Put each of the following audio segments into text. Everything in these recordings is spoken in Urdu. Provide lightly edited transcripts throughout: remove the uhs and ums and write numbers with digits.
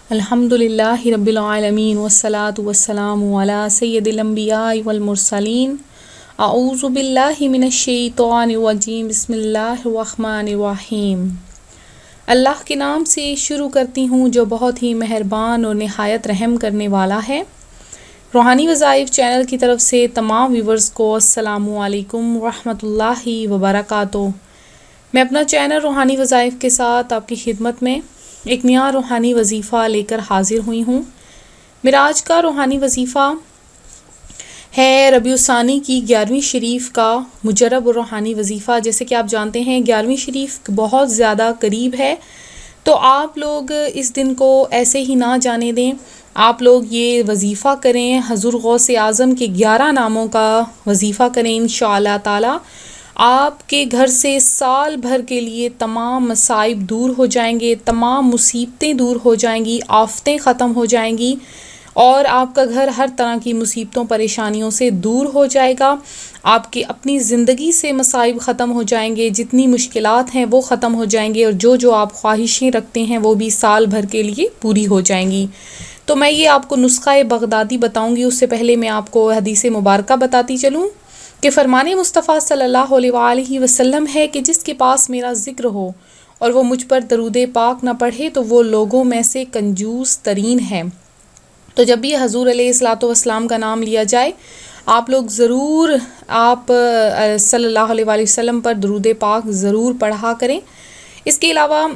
الحمد للہ رب العالمین والصلاة والسلام علی سید الانبیاء والمرسلین اعوذ باللہ من الشیطان الرجیم بسم اللہ الرحمن الرحیم۔ اللہ کے نام سے شروع کرتی ہوں جو بہت ہی مہربان اور نہایت رحم کرنے والا ہے۔ روحانی وظائف چینل کی طرف سے تمام ویورز کو السلام علیکم ورحمۃ اللہ وبرکاتہ۔ میں اپنا چینل روحانی وظائف کے ساتھ آپ کی خدمت میں ایک نیا روحانی وظیفہ لے کر حاضر ہوئی ہوں۔ میرا آج کا روحانی وظیفہ ہے ربیع الثانی کی 11ویں شریف کا مجرب اور روحانی وظیفہ۔ جیسے کہ آپ جانتے ہیں 11ویں شریف بہت زیادہ قریب ہے، تو آپ لوگ اس دن کو ایسے ہی نہ جانے دیں، آپ لوگ یہ وظیفہ کریں، حضور غوث اعظم کے 11 ناموں کا وظیفہ کریں انشاءاللہ تعالی۔ آپ کے گھر سے سال بھر کے لیے تمام مصائب دور ہو جائیں گے، تمام مصیبتیں دور ہو جائیں گی، آفتیں ختم ہو جائیں گی، اور آپ کا گھر ہر طرح کی مصیبتوں پریشانیوں سے دور ہو جائے گا۔ آپ کی اپنی زندگی سے مصائب ختم ہو جائیں گے، جتنی مشکلات ہیں وہ ختم ہو جائیں گے، اور جو آپ خواہشیں رکھتے ہیں وہ بھی سال بھر کے لیے پوری ہو جائیں گی۔ تو میں یہ آپ کو نسخہ بغدادی بتاؤں گی، اس سے پہلے میں آپ کو حدیث مبارکہ بتاتی چلوں کہ فرمان مصطفیٰ صلی اللہ علیہ وآلہ وسلم ہے کہ جس کے پاس میرا ذکر ہو اور وہ مجھ پر درود پاک نہ پڑھے تو وہ لوگوں میں سے کنجوس ترین ہے۔ تو جب بھی حضور علیہ الصلوۃ والسلام کا نام لیا جائے، آپ لوگ ضرور آپ صلی اللہ علیہ وآلہ وسلم پر درود پاک ضرور پڑھا کریں۔ اس کے علاوہ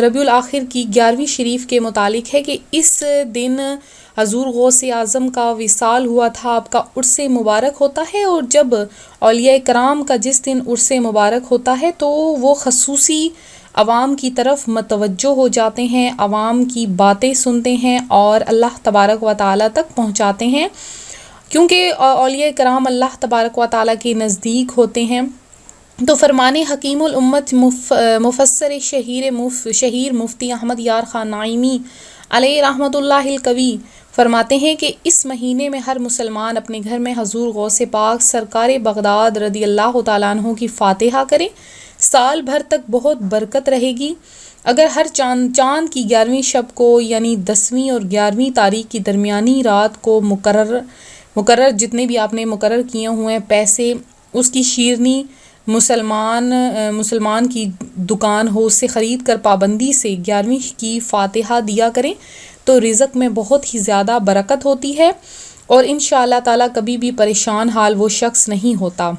ربیع الاخر کی 11ویں شریف کے متعلق ہے کہ اس دن حضور غوث اعظم کا وصال ہوا تھا، آپ کا عرس مبارک ہوتا ہے، اور جب اولیاء کرام کا جس دن عرس مبارک ہوتا ہے تو وہ خصوصی عوام کی طرف متوجہ ہو جاتے ہیں، عوام کی باتیں سنتے ہیں اور اللہ تبارک و تعالیٰ تک پہنچاتے ہیں، کیونکہ اولیاء کرام اللہ تبارک و تعالیٰ کے نزدیک ہوتے ہیں۔ تو فرمان حکیم الامت مفسر شہیر مفتی احمد یار خان نعیمی علیہ رحمۃ اللہ القوی فرماتے ہیں کہ اس مہینے میں ہر مسلمان اپنے گھر میں حضور غوث پاک سرکار بغداد رضی اللہ تعالیٰ عنہ کی فاتحہ کرے، سال بھر تک بہت برکت رہے گی۔ اگر ہر چاند کی 11ویں شب کو یعنی 10ویں اور 11ویں تاریخ کی درمیانی رات کو مقرر جتنے بھی آپ نے مقرر کیے ہوئے ہیں پیسے، اس کی شیرنی مسلمان کی دکان ہو اس سے خرید کر پابندی سے 11ویں کی فاتحہ دیا کریں تو رزق میں بہت ہی زیادہ برکت ہوتی ہے، اور انشاءاللہ تعالیٰ کبھی بھی پریشان حال وہ شخص نہیں ہوتا۔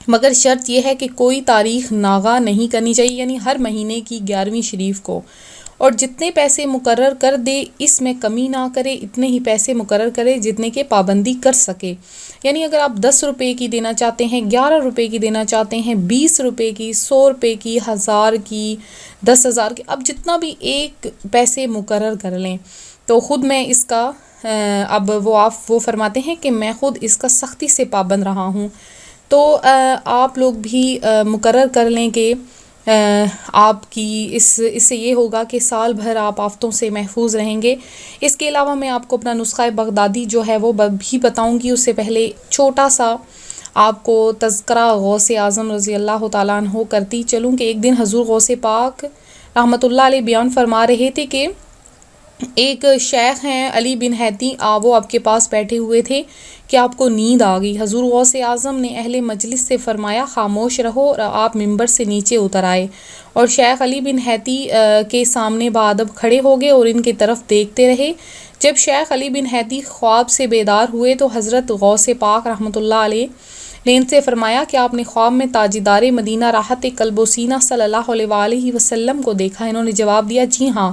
مگر شرط یہ ہے کہ کوئی تاریخ ناغہ نہیں کرنی چاہیے، یعنی ہر مہینے کی 11ویں شریف کو، اور جتنے پیسے مقرر کر دے اس میں کمی نہ کرے، اتنے ہی پیسے مقرر کرے جتنے کے پابندی کر سکے۔ یعنی اگر آپ 10 روپے کی دینا چاہتے ہیں، 11 روپے کی دینا چاہتے ہیں، 20 روپے کی، 100 روپے کی، 1000 کی، 10,000 کی، اب جتنا بھی ایک پیسے مقرر کر لیں۔ تو خود میں اس کا اب وہ فرماتے ہیں کہ میں خود اس کا سختی سے پابند رہا ہوں، تو آپ لوگ بھی مقرر کر لیں کہ آپ کی اس سے یہ ہوگا کہ سال بھر آپ آفتوں سے محفوظ رہیں گے۔ اس کے علاوہ میں آپ کو اپنا نسخہ بغدادی جو ہے وہ بھی بتاؤں گی، اس سے پہلے چھوٹا سا آپ کو تذکرہ غوث اعظم رضی اللہ تعالیٰ عنہ کرتی چلوں کہ ایک دن حضور غوث پاک رحمۃ اللہ علیہ بیان فرما رہے تھے کہ ایک شیخ ہیں علی بن حیتی، وہ آپ کے پاس بیٹھے ہوئے تھے کہ آپ کو نیند آ گئی۔ حضور غوث اعظم نے اہل مجلس سے فرمایا خاموش رہو، اور آپ ممبر سے نیچے اتر آئے اور شیخ علی بن حیتی کے سامنے بادب کھڑے ہو گئے اور ان کی طرف دیکھتے رہے۔ جب شیخ علی بن حیتی خواب سے بیدار ہوئے تو حضرت غوث پاک رحمۃ اللہ علیہ نے ان سے فرمایا کہ آپ نے خواب میں تاجدار مدینہ راحت قلب و سینہ صلی اللہ علیہ وآلہ وسلم کو دیکھا؟ انہوں نے جواب دیا جی ہاں۔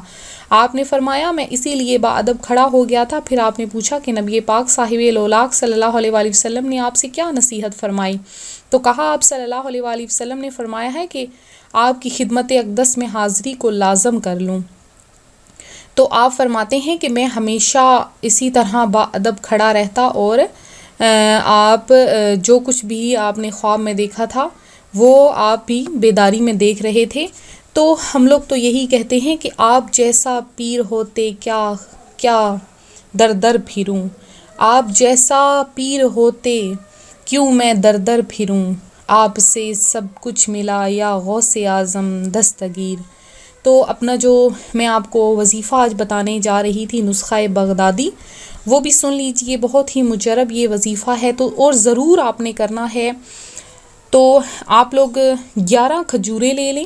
آپ نے فرمایا میں اسی لیے باادب کھڑا ہو گیا تھا۔ پھر آپ نے پوچھا کہ نبی پاک صاحب الاولاق صلی اللہ علیہ وآلہ وسلم نے آپ سے کیا نصیحت فرمائی؟ تو کہا آپ صلی اللہ علیہ وآلہ وسلم نے فرمایا ہے کہ آپ کی خدمت اقدس میں حاضری کو لازم کر لوں۔ تو آپ فرماتے ہیں کہ میں ہمیشہ اسی طرح باادب کھڑا رہتا، اور آپ جو کچھ بھی آپ نے خواب میں دیکھا تھا وہ آپ بھی بیداری میں دیکھ رہے تھے۔ تو ہم لوگ تو یہی کہتے ہیں کہ آپ جیسا پیر ہوتے کیا در در پھروں، آپ جیسا پیر ہوتے کیوں میں در در پھروں، آپ سے سب کچھ ملا یا غوث اعظم دستگیر۔ تو اپنا جو میں آپ کو وظیفہ آج بتانے جا رہی تھی نسخہ بغدادی، وہ بھی سن لیجئے، بہت ہی مجرب یہ وظیفہ ہے، تو اور ضرور آپ نے کرنا ہے۔ تو آپ لوگ 11 کھجوریں لے لیں،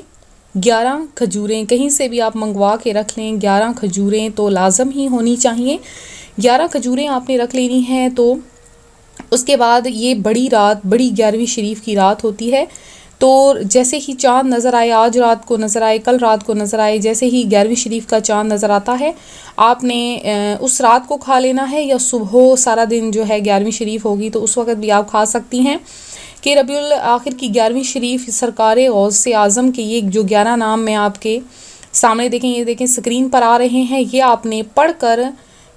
11 کھجوریں کہیں سے بھی آپ منگوا کے رکھ لیں، 11 کھجوریں تو لازم ہی ہونی چاہیے، 11 کھجوریں آپ نے رکھ لینی ہیں۔ تو اس کے بعد یہ بڑی رات، بڑی 11ویں شریف کی رات ہوتی ہے، تو جیسے ہی چاند نظر آئے، آج رات کو نظر آئے، کل رات کو نظر آئے، جیسے ہی 11ویں شریف کا چاند نظر آتا ہے، آپ نے اس رات کو کھا لینا ہے، یا صبح سارا دن جو ہے 11ویں شریف ہوگی تو اس وقت بھی آپ کھا سکتی ہیں، کہ ربیع الآخر کی 11ویں شریف سرکار غوث اعظم کے یہ جو 11 نام میں آپ کے سامنے دیکھیں، یہ دیکھیں اسکرین پر آ رہے ہیں، یہ آپ نے پڑھ کر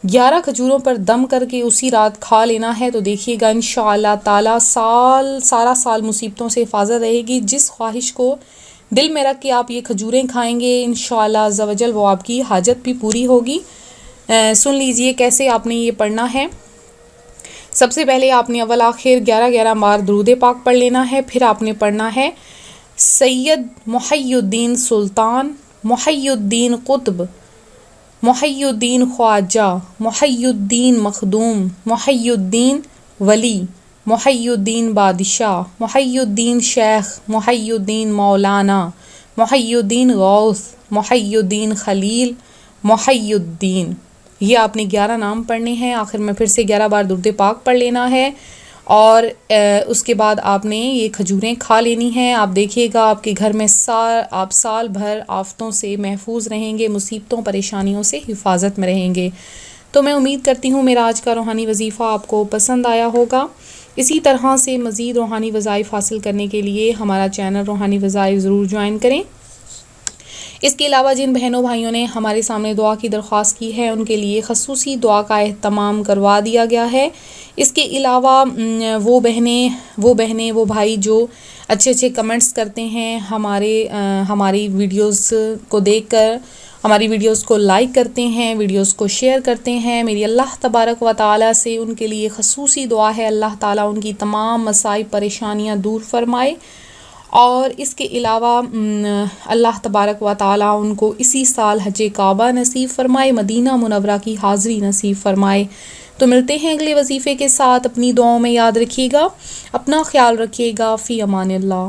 11 کھجوروں پر دم کر کے اسی رات کھا لینا ہے، تو دیکھیے گا انشاءاللہ تعالی سارا سال مصیبتوں سے حفاظت رہے گی۔ جس خواہش کو دل میں رکھ کے آپ یہ کھجوریں کھائیں گے انشاءاللہ عز و جل وہ آپ کی حاجت بھی پوری ہوگی۔ سن لیجئے کیسے آپ نے یہ پڑھنا ہے۔ سب سے پہلے آپ نے اول آخر 11 بار درود پاک پڑھ لینا ہے، پھر آپ نے پڑھنا ہے سید محی الدین سلطان، محی الدین قطب، محی الدین خواجہ، محی الدین مخدوم، محی الدین ولی، محی الدین بادشاہ، محی الدین شیخ، محی الدین مولانا، محی الدین غوث، محی الدین خلیل، محی الدین۔ یہ آپ نے 11 نام پڑھنے ہیں، آخر میں پھر سے 11 بار درود پاک پڑھ لینا ہے، اور اس کے بعد آپ نے یہ کھجوریں کھا لینی ہیں۔ آپ دیکھیے گا آپ کے گھر میں آپ سال بھر آفتوں سے محفوظ رہیں گے، مصیبتوں پریشانیوں سے حفاظت میں رہیں گے۔ تو میں امید کرتی ہوں میرا آج کا روحانی وظیفہ آپ کو پسند آیا ہوگا۔ اسی طرح سے مزید روحانی وظائف حاصل کرنے کے لیے ہمارا چینل روحانی وظائف ضرور جوائن کریں۔ اس کے علاوہ جن بہنوں بھائیوں نے ہمارے سامنے دعا کی درخواست کی ہے ان کے لیے خصوصی دعا کا اہتمام کروا دیا گیا ہے۔ اس کے علاوہ وہ بہنیں وہ بھائی جو اچھے کمنٹس کرتے ہیں، ہماری ویڈیوز کو دیکھ کر ہماری ویڈیوز کو لائک کرتے ہیں، ویڈیوز کو شیئر کرتے ہیں، میری اللہ تبارک و تعالی سے ان کے لیے خصوصی دعا ہے، اللہ تعالیٰ ان کی تمام مصائب پریشانیاں دور فرمائے، اور اس کے علاوہ اللہ تبارک و تعالیٰ ان کو اسی سال حج کعبہ نصیب فرمائے، مدینہ منورہ کی حاضری نصیب فرمائے۔ تو ملتے ہیں اگلے وظیفے کے ساتھ، اپنی دعاؤں میں یاد رکھیے گا، اپنا خیال رکھیے گا، فی امان اللہ۔